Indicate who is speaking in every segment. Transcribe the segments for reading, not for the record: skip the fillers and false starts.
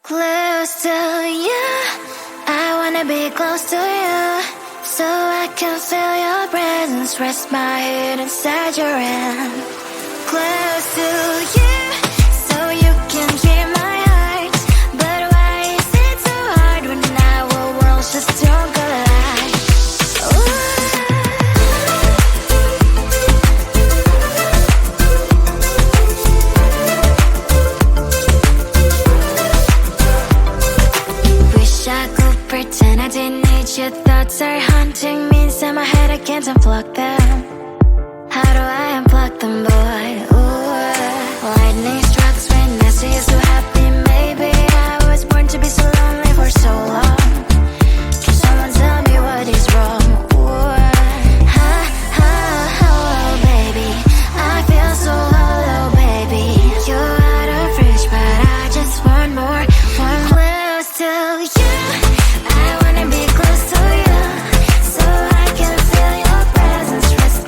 Speaker 1: Close to you, I wanna be close to you, so I can feel your presence, rest my head inside your hand. Close to you, so you can hear my heart, but why is it so hard when our worlds just don't collide? Wish I could pretend I didn't need your thoughts are haunting me inside my head, I can't unplug them. How do I unplug them, boy? Ooh, lightning strikes when I see you so happy. Maybe I was born to be so lonely for so long. Can someone tell me what is wrong? Ooh, ha, ha, hello, baby. I feel so hollow, baby. You're out of reach, but I just want more, want close to you. I wanna be close to you, so I can feel your presence, rest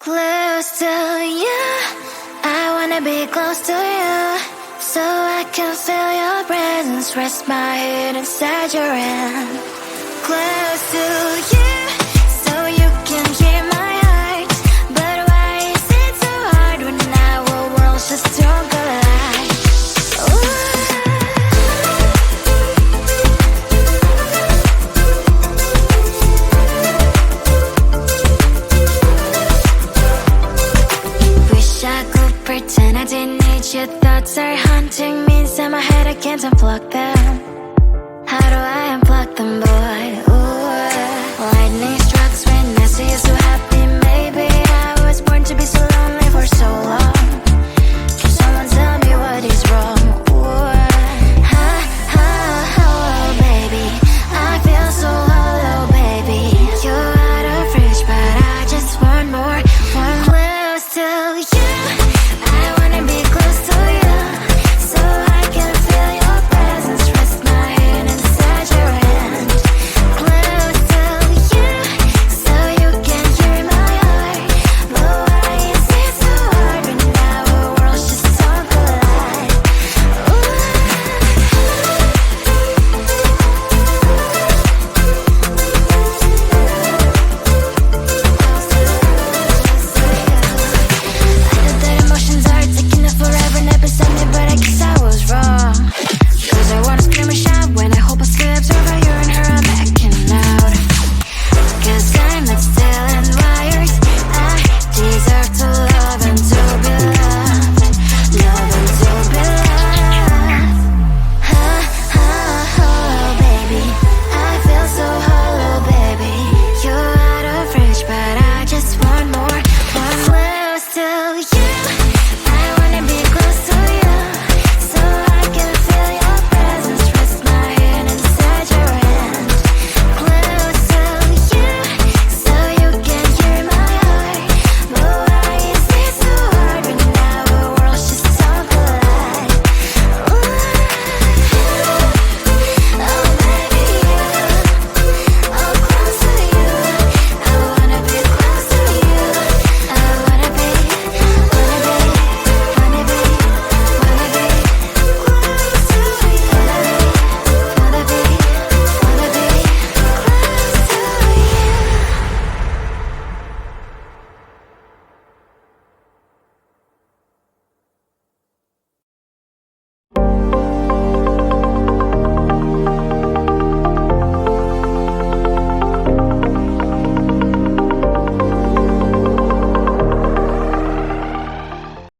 Speaker 1: Close to you, I wanna be close to you, so I can feel your presence, rest my head inside your hand. Close to you, so you can hear my heart, but why is it so hard when our worlds just don't collide? Wish I could pretend I didn't need your thoughts are haunting me inside my head, I can't unplug them. How do I unplug them, boy?